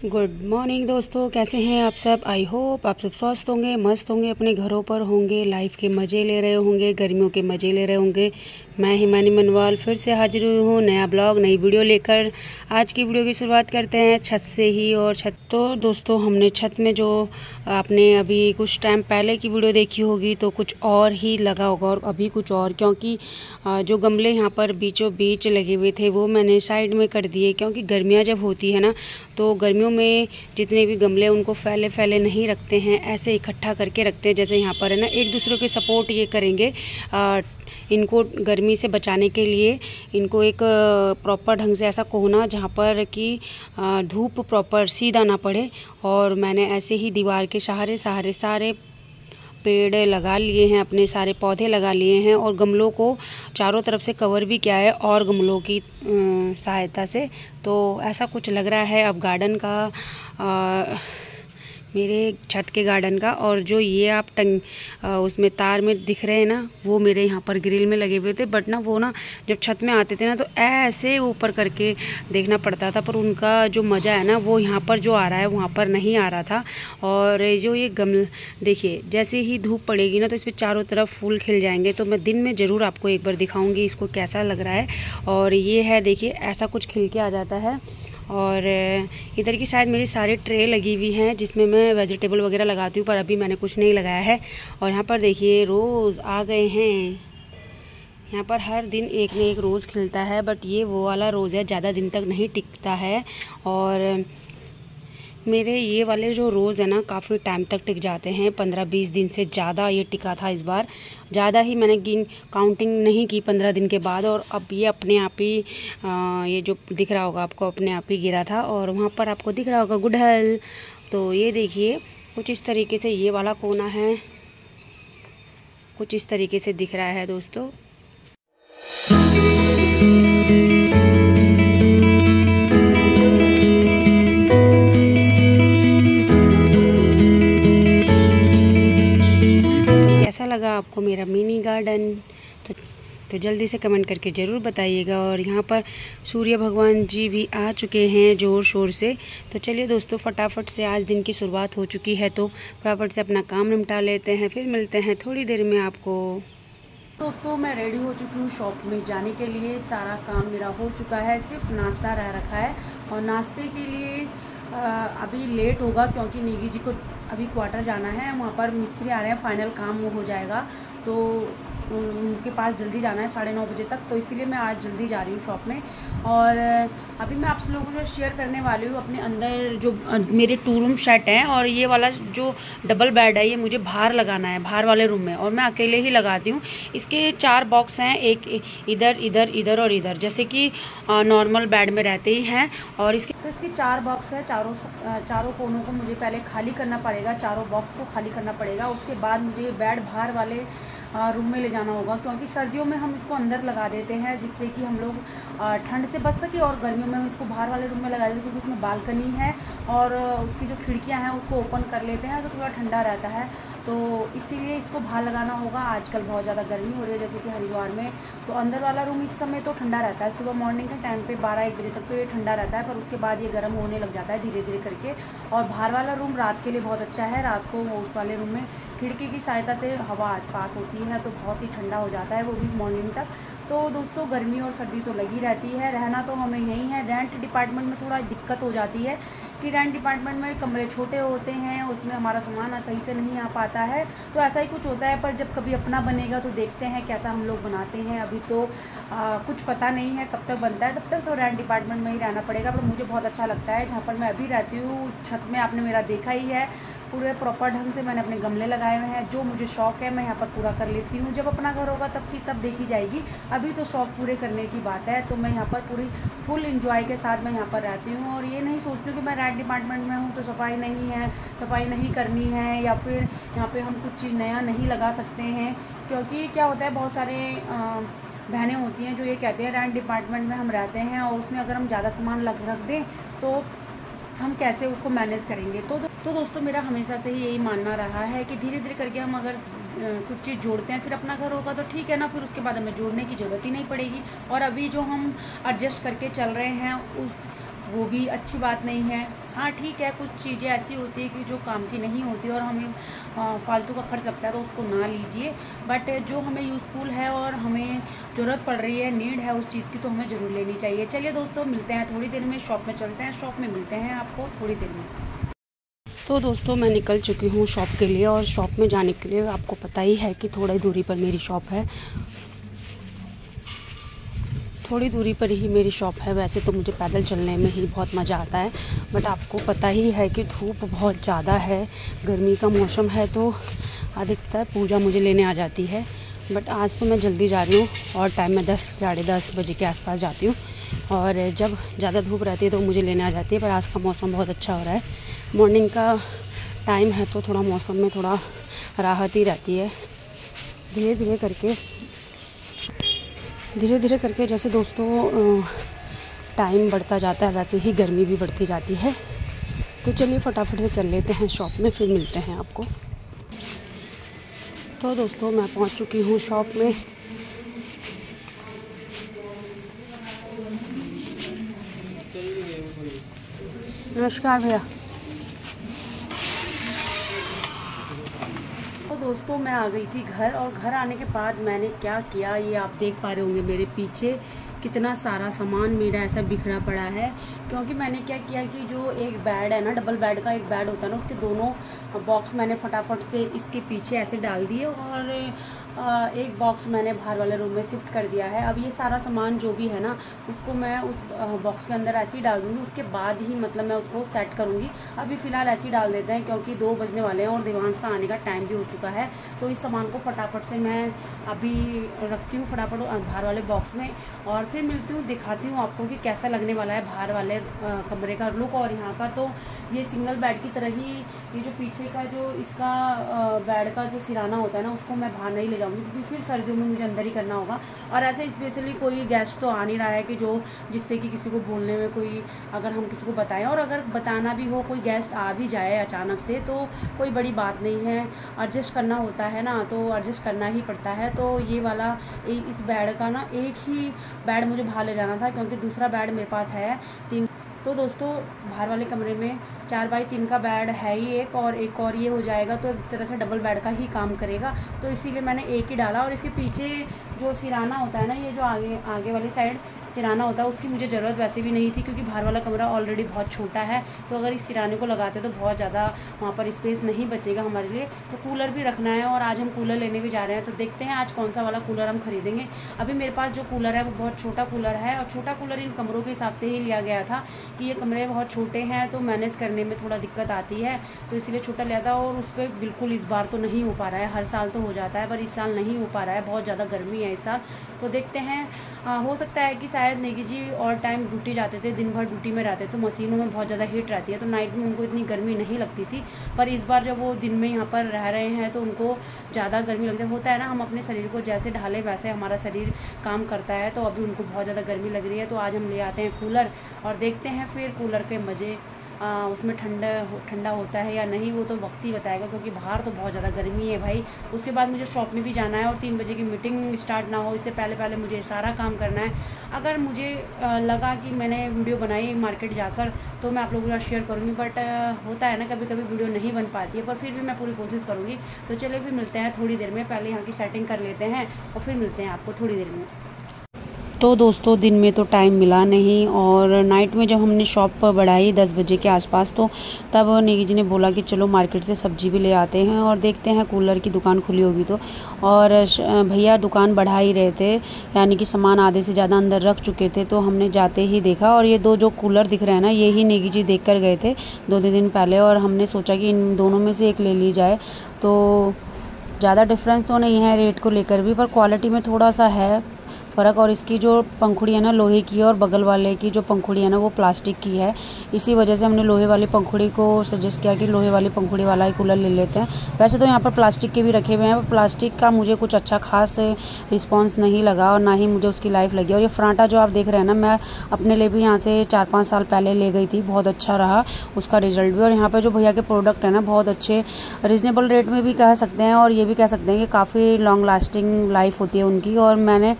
Good morning दोस्तों, कैसे हैं आप सब। आई होप आप सब स्वस्थ होंगे, मस्त होंगे, अपने घरों पर होंगे, लाइफ के मज़े ले रहे होंगे, गर्मियों के मज़े ले रहे होंगे। मैं हिमानी मनवाल फिर से हाजिर हुई हूँ नया ब्लॉग, नई वीडियो लेकर। आज की वीडियो की शुरुआत करते हैं छत से ही। और छत तो दोस्तों हमने छत में जो आपने अभी कुछ टाइम पहले की वीडियो देखी होगी तो कुछ और ही लगा होगा और अभी कुछ और, क्योंकि जो गमले यहाँ पर बीचों बीच लगे हुए थे वो मैंने साइड में कर दिए, क्योंकि गर्मियाँ जब होती है ना तो गर्मियों में जितने भी गमले उनको फैले फैले नहीं रखते हैं, ऐसे इकट्ठा करके रखते हैं। जैसे यहाँ पर है ना, एक दूसरे के सपोर्ट ये करेंगे इनको गर्मी से बचाने के लिए। इनको एक प्रॉपर ढंग से ऐसा कोना जहाँ पर कि धूप प्रॉपर सीधा ना पड़े। और मैंने ऐसे ही दीवार के सहारे सहारे सारे पेड़ लगा लिए हैं, अपने सारे पौधे लगा लिए हैं और गमलों को चारों तरफ से कवर भी किया है और गमलों की सहायता से। तो ऐसा कुछ लग रहा है अब गार्डन का, मेरे छत के गार्डन का। और जो ये आप उसमें तार में दिख रहे हैं ना, वो मेरे यहाँ पर ग्रिल में लगे हुए थे। बट ना वो ना जब छत में आते थे ना तो ऐसे ऊपर करके देखना पड़ता था, पर उनका जो मज़ा है ना वो यहाँ पर जो आ रहा है वहाँ पर नहीं आ रहा था। और जो ये गमले देखिए, जैसे ही धूप पड़ेगी ना तो इस पर चारों तरफ फूल खिल जाएंगे। तो मैं दिन में ज़रूर आपको एक बार दिखाऊँगी इसको कैसा लग रहा है। और ये है, देखिए ऐसा कुछ खिल के आ जाता है। और इधर की शायद मेरी सारी ट्रे लगी हुई हैं जिसमें मैं वेजिटेबल वगैरह लगाती हूँ, पर अभी मैंने कुछ नहीं लगाया है। और यहाँ पर देखिए रोज़ आ गए हैं। यहाँ पर हर दिन एक न एक रोज़ खिलता है, बट ये वो वाला रोज़ है, ज़्यादा दिन तक नहीं टिकता है। और मेरे ये वाले जो रोज़ है ना काफ़ी टाइम तक टिक जाते हैं, 15-20 दिन से ज़्यादा ये टिका था। इस बार ज़्यादा ही मैंने काउंटिंग नहीं की 15 दिन के बाद। और अब ये अपने आप ही ये जो दिख रहा होगा आपको अपने आप ही गिरा था। और वहाँ पर आपको दिख रहा होगा गुड़हल। तो ये देखिए कुछ इस तरीके से ये वाला कोना है, कुछ इस तरीके से दिख रहा है दोस्तों। कैसा लगा आपको मेरा मिनी गार्डन? तो जल्दी से कमेंट करके ज़रूर बताइएगा। और यहाँ पर सूर्य भगवान जी भी आ चुके हैं ज़ोर शोर से। तो चलिए दोस्तों, फटाफट से आज दिन की शुरुआत हो चुकी है तो फटाफट से अपना काम निपटा लेते हैं, फिर मिलते हैं थोड़ी देर में आपको। दोस्तों मैं रेडी हो चुकी हूँ शॉप में जाने के लिए, सारा काम मेरा हो चुका है, सिर्फ नाश्ता रह रखा है। और नाश्ते के लिए अभी लेट होगा क्योंकि नेगी जी को अभी क्वार्टर जाना है, वहाँ पर मिस्त्री आ रहे हैं, फाइनल काम वो हो जाएगा तो उनके पास जल्दी जाना है 9:30 बजे तक। तो इसीलिए मैं आज जल्दी जा रही हूँ शॉप में। और अभी मैं आप लोगों को शेयर करने वाली हूँ अपने अंदर जो मेरे 2 रूम सेट हैं। और ये वाला जो डबल बेड है ये मुझे बाहर लगाना है, बाहर वाले रूम में, और मैं अकेले ही लगाती हूँ। इसके 4 बॉक्स हैं, एक इधर इधर इधर और इधर, जैसे कि नॉर्मल बेड में रहते ही हैं। और इसके 4 बॉक्स है, चारों कोनों को मुझे पहले खाली करना पड़ेगा, चारों बॉक्स को खाली करना पड़ेगा। उसके बाद मुझे बेड बाहर वाले रूम में ले जाना होगा, क्योंकि सर्दियों में हम इसको अंदर लगा देते हैं जिससे कि हम लोग ठंड से बच सके। और गर्मियों में हम इसको बाहर वाले रूम में लगा देते हैं क्योंकि इसमें बालकनी है और उसकी जो खिड़कियां हैं उसको ओपन कर लेते हैं तो थोड़ा ठंडा रहता है। तो इसीलिए इसको बाहर लगाना होगा। आजकल बहुत ज़्यादा गर्मी हो रही है जैसे कि हरिद्वार में, तो अंदर वाला रूम इस समय तो ठंडा रहता है, सुबह मॉर्निंग के टाइम पे 12-1 बजे तक तो ये ठंडा रहता है, पर उसके बाद ये गर्म होने लग जाता है धीरे धीरे करके। और बाहर वाला रूम रात के लिए बहुत अच्छा है, रात को उस वाले रूम में खिड़की की सहायता से हवा पास होती है तो बहुत ही ठंडा हो जाता है, वो भी मॉर्निंग तक। तो दोस्तों गर्मी और सर्दी तो लगी रहती है, रहना तो हमें यहीं है। रेंट डिपार्टमेंट में थोड़ा दिक्कत हो जाती है कि रेंट डिपार्टमेंट में कमरे छोटे होते हैं, उसमें हमारा सामान सही से नहीं आ पाता है, तो ऐसा ही कुछ होता है। पर जब कभी अपना बनेगा तो देखते हैं कैसा हम लोग बनाते हैं। अभी तो कुछ पता नहीं है कब तक बनता है, तब तक तो रेंट डिपार्टमेंट में ही रहना पड़ेगा। पर मुझे बहुत अच्छा लगता है जहाँ पर मैं अभी रहती हूँ, छत में आपने मेरा देखा ही है, पूरे प्रॉपर ढंग से मैंने अपने गमले लगाए हुए हैं। जो मुझे शौक़ है मैं यहाँ पर पूरा कर लेती हूँ, जब अपना घर होगा तब देखी जाएगी, अभी तो शौक़ पूरे करने की बात है। तो मैं यहाँ पर पूरी फुल इंजॉय के साथ मैं यहाँ पर रहती हूँ। और ये नहीं सोचती हूँ कि मैं रेंट डिपार्टमेंट में हूँ तो सफाई नहीं है, सफाई नहीं करनी है, या फिर यहाँ पर हम कुछ चीज़ नया नहीं लगा सकते हैं। क्योंकि क्या होता है, बहुत सारे बहनें होती हैं जो ये कहते हैं रेंट डिपार्टमेंट में हम रहते हैं और उसमें अगर हम ज़्यादा सामान रख दें तो हम कैसे उसको मैनेज करेंगे। तो दोस्तों मेरा हमेशा से ही यही मानना रहा है कि धीरे धीरे करके हम अगर कुछ चीज़ जोड़ते हैं, फिर अपना घर होगा तो ठीक है ना, फिर उसके बाद हमें जोड़ने की ज़रूरत ही नहीं पड़ेगी। और अभी जो हम एडजस्ट करके चल रहे हैं वो भी अच्छी बात नहीं है। हाँ ठीक है, कुछ चीज़ें ऐसी होती है कि जो काम की नहीं होती और हमें फालतू का खर्च लगता है तो उसको ना लीजिए, बट जो हमें यूज़फुल है और हमें ज़रूरत पड़ रही है, नीड है उस चीज़ की, तो हमें ज़रूर लेनी चाहिए। चलिए दोस्तों, मिलते हैं थोड़ी देर में, शॉप में चलते हैं, शॉप में मिलते हैं आपको थोड़ी देर में। तो दोस्तों मैं निकल चुकी हूँ शॉप के लिए, और शॉप में जाने के लिए आपको पता ही है कि थोड़ी दूरी पर मेरी शॉप है, थोड़ी दूरी पर ही मेरी शॉप है। वैसे तो मुझे पैदल चलने में ही बहुत मज़ा आता है, बट आपको पता ही है कि धूप बहुत ज़्यादा है, गर्मी का मौसम है, तो अधिकतर पूजा मुझे लेने आ जाती है। बट आज तो मैं जल्दी जा रही हूँ और टाइम में 10 साढ़े 10 बजे के आसपास जाती हूँ, और जब ज़्यादा धूप रहती है तो मुझे लेने आ जाती है। पर आज का मौसम बहुत अच्छा हो रहा है, मॉर्निंग का टाइम है तो थोड़ा मौसम में थोड़ा राहत ही रहती है। धीरे धीरे करके जैसे दोस्तों टाइम बढ़ता जाता है वैसे ही गर्मी भी बढ़ती जाती है। तो चलिए फटाफट से चल लेते हैं शॉप में, फिर मिलते हैं आपको। तो दोस्तों मैं पहुंच चुकी हूँ शॉप में। नमस्कार भैया। तो दोस्तों मैं आ गई थी घर, और घर आने के बाद मैंने क्या किया ये आप देख पा रहे होंगे मेरे पीछे कितना सारा सामान मेरा ऐसा बिखरा पड़ा है। क्योंकि मैंने क्या किया कि जो एक बेड है ना, डबल बेड का एक बेड होता है ना, उसके दोनों बॉक्स मैंने फटाफट से इसके पीछे ऐसे डाल दिए, और एक बॉक्स मैंने बाहर वाले रूम में शिफ्ट कर दिया है। अब ये सारा सामान जो भी है ना, उसको मैं उस बॉक्स के अंदर ऐसे ही डाल दूँगी, उसके बाद ही मतलब मैं उसको सेट करूँगी। अभी फ़िलहाल ऐसे ही डाल देते हैं क्योंकि 2 बजने वाले हैं और देवांश का आने का टाइम भी हो चुका है। तो इस सामान को फटाफट से मैं अभी रखती हूँ फटाफट बाहर वाले बॉक्स में, और फिर मिलती हूँ, दिखाती हूँ आपको कि कैसा लगने वाला है बाहर वाले कमरे का लुक। और यहाँ का तो ये सिंगल बेड की तरह ही, ये जो पीछे का जो इसका बेड का जो सिराना होता है ना, उसको मैं बाहर नहीं ले जाऊँगी क्योंकि फिर सर्दियों में मुझे अंदर ही करना होगा। और ऐसे स्पेशली कोई गेस्ट तो आ नहीं रहा है कि जो जिससे कि किसी को बोलने में कोई, अगर हम किसी को बताएं, और अगर बताना भी हो, कोई गेस्ट आ भी जाए अचानक से, तो कोई बड़ी बात नहीं है, एडजस्ट करना होता है ना, तो एडजस्ट करना ही पड़ता है। तो ये वाला इस बेड का ना एक ही बेड मुझे बाहर ले जाना था क्योंकि दूसरा बेड मेरे पास है 3। तो दोस्तों बाहर वाले कमरे में 4x3 का बेड है ही एक और ये हो जाएगा, तो एक तरह से डबल बेड का ही काम करेगा। तो इसीलिए मैंने एक ही डाला। और इसके पीछे जो सिराना होता है ना, ये जो आगे वाली साइड सिराना होता है, उसकी मुझे ज़रूरत वैसे भी नहीं थी क्योंकि बाहर वाला कमरा ऑलरेडी बहुत छोटा है। तो अगर इस सिराने को लगाते तो बहुत ज़्यादा वहाँ पर स्पेस नहीं बचेगा हमारे लिए। तो कूलर भी रखना है, और आज हम कूलर लेने भी जा रहे हैं, तो देखते हैं आज कौन सा वाला कूलर हम खरीदेंगे। अभी मेरे पास जो कूलर है वो बहुत छोटा कूलर है, और छोटा कूलर इन कमरों के हिसाब से ही लिया गया था कि ये कमरे बहुत छोटे हैं तो मैनेज करने में थोड़ा दिक्कत आती है, तो इसलिए छोटा लिया था। और उस पर बिल्कुल इस बार तो नहीं हो पा रहा है, हर साल तो हो जाता है पर इस साल नहीं हो पा रहा है, बहुत ज़्यादा गर्मी है इस साल। तो देखते हैं, हो सकता है कि शायद नेगी जी और टाइम ड्यूटी जाते थे, दिन भर ड्यूटी में रहते तो मशीनों में बहुत ज़्यादा हीट रहती है, तो नाइट में उनको इतनी गर्मी नहीं लगती थी। पर इस बार जब वो दिन में यहाँ पर रह रहे हैं तो उनको ज़्यादा गर्मी लगती है। होता है ना, हम अपने शरीर को जैसे ढालें वैसे हमारा शरीर काम करता है, तो अभी उनको बहुत ज़्यादा गर्मी लग रही है। तो आज हम ले आते हैं कूलर, और देखते हैं फिर कूलर के मज़े, उसमें ठंडा होता है या नहीं, वो तो वक्त ही बताएगा क्योंकि बाहर तो बहुत ज़्यादा गर्मी है भाई। उसके बाद मुझे शॉप में भी जाना है, और 3 बजे की मीटिंग स्टार्ट ना हो इससे पहले मुझे सारा काम करना है। अगर मुझे लगा कि मैंने वीडियो बनाई मार्केट जाकर तो मैं आप लोगों के साथ शेयर करूँगी, बट होता है ना कभी कभी वीडियो नहीं बन पाती है, पर फिर भी मैं पूरी कोशिश करूँगी। तो चलिए फिर मिलते हैं थोड़ी देर में, पहले यहाँ की सेटिंग कर लेते हैं और फिर मिलते हैं आपको थोड़ी देर में। तो दोस्तों दिन में तो टाइम मिला नहीं, और नाइट में जब हमने शॉप बढ़ाई 10 बजे के आसपास, तो तब नेगी जी ने बोला कि चलो मार्केट से सब्जी भी ले आते हैं और देखते हैं कूलर की दुकान खुली होगी तो। और भैया दुकान बढ़ा ही रहे थे, यानी कि सामान आधे से ज़्यादा अंदर रख चुके थे, तो हमने जाते ही देखा। और ये 2 जो कूलर दिख रहे हैं ना, ये ही नेगी जी देख कर गए थे 2 दिन पहले, और हमने सोचा कि इन दोनों में से एक ले ली जाए। तो ज़्यादा डिफरेंस तो नहीं है रेट को लेकर भी, पर क्वालिटी में थोड़ा सा है फ़र्क। और इसकी जो पंखुड़ी है ना लोहे की है, और बगल वाले की जो पंखुड़ी है ना वो प्लास्टिक की है। इसी वजह से हमने लोहे वाली पंखुड़ी को सजेस्ट किया कि लोहे वाली पंखुड़ी वाला ही कूलर ले लेते हैं। वैसे तो यहाँ पर प्लास्टिक के भी रखे हुए हैं, पर प्लास्टिक का मुझे कुछ अच्छा खास रिस्पॉन्स नहीं लगा, और ना ही मुझे उसकी लाइफ लगी। और ये फ्रांटा जो आप देख रहे हैं ना, मैं अपने लिए भी यहाँ से 4-5 साल पहले ले गई थी, बहुत अच्छा रहा उसका रिजल्ट भी। और यहाँ पर जो भैया के प्रोडक्ट है ना, बहुत अच्छे रिजनेबल रेट में भी कह सकते हैं, और ये भी कह सकते हैं कि काफ़ी लॉन्ग लास्टिंग लाइफ होती है उनकी। और मैंने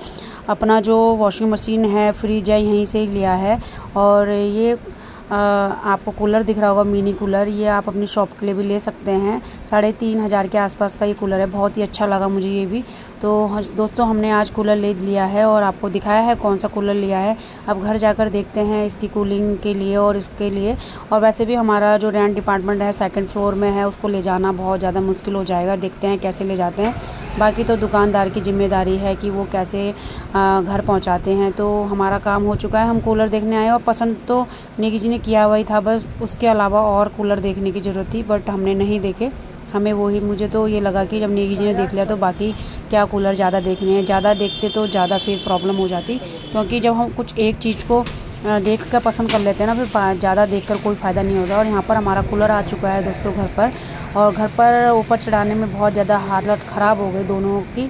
अपना जो वॉशिंग मशीन है, फ्रिज है, यहीं से ही लिया है। और ये आपको कूलर दिख रहा होगा, मिनी कूलर, ये आप अपनी शॉप के लिए भी ले सकते हैं। 3,500 के आसपास का ये कूलर है, बहुत ही अच्छा लगा मुझे ये भी। तो दोस्तों हमने आज कूलर ले लिया है और आपको दिखाया है कौन सा कूलर लिया है। अब घर जाकर देखते हैं इसकी कूलिंग के लिए और इसके लिए। और वैसे भी हमारा जो रेंट डिपार्टमेंट है 2nd फ्लोर में है, उसको ले जाना बहुत ज़्यादा मुश्किल हो जाएगा। देखते हैं कैसे ले जाते हैं। बाकी तो दुकानदार की जिम्मेदारी है कि वो कैसे घर पहुंचाते हैं। तो हमारा काम हो चुका है, हम कूलर देखने आए और पसंद तो नेगी जी ने किया हुआ ही था, बस उसके अलावा और कूलर देखने की ज़रूरत थी, बट हमने नहीं देखे। हमें वही, मुझे तो ये लगा कि जब नेगी जी ने देख लिया तो बाकी क्या कूलर ज़्यादा देखने हैं। ज़्यादा देखते तो ज़्यादा फिर प्रॉब्लम हो जाती, क्योंकि जब हम कुछ एक चीज़ को देख कर पसंद कर लेते हैं ना, फिर ज़्यादा देखकर कोई फ़ायदा नहीं होता। और यहाँ पर हमारा कूलर आ चुका है दोस्तों घर पर, और घर पर ऊपर चढ़ाने में बहुत ज़्यादा हालत ख़राब हो गई दोनों की,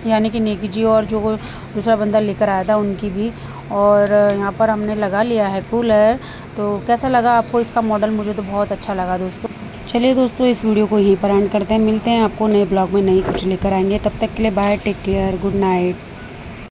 यानी कि नेगी जी और जो दूसरा बंदा लेकर आया था उनकी भी। और यहाँ पर हमने लगा लिया है कूलर। तो कैसा लगा आपको इसका मॉडल? मुझे तो बहुत अच्छा लगा दोस्तों। चलिए दोस्तों, इस वीडियो को यहीं पर एंड करते हैं। मिलते हैं आपको नए ब्लॉग में, नई कुछ लेकर आएंगे। तब तक के लिए bye, take care, good night.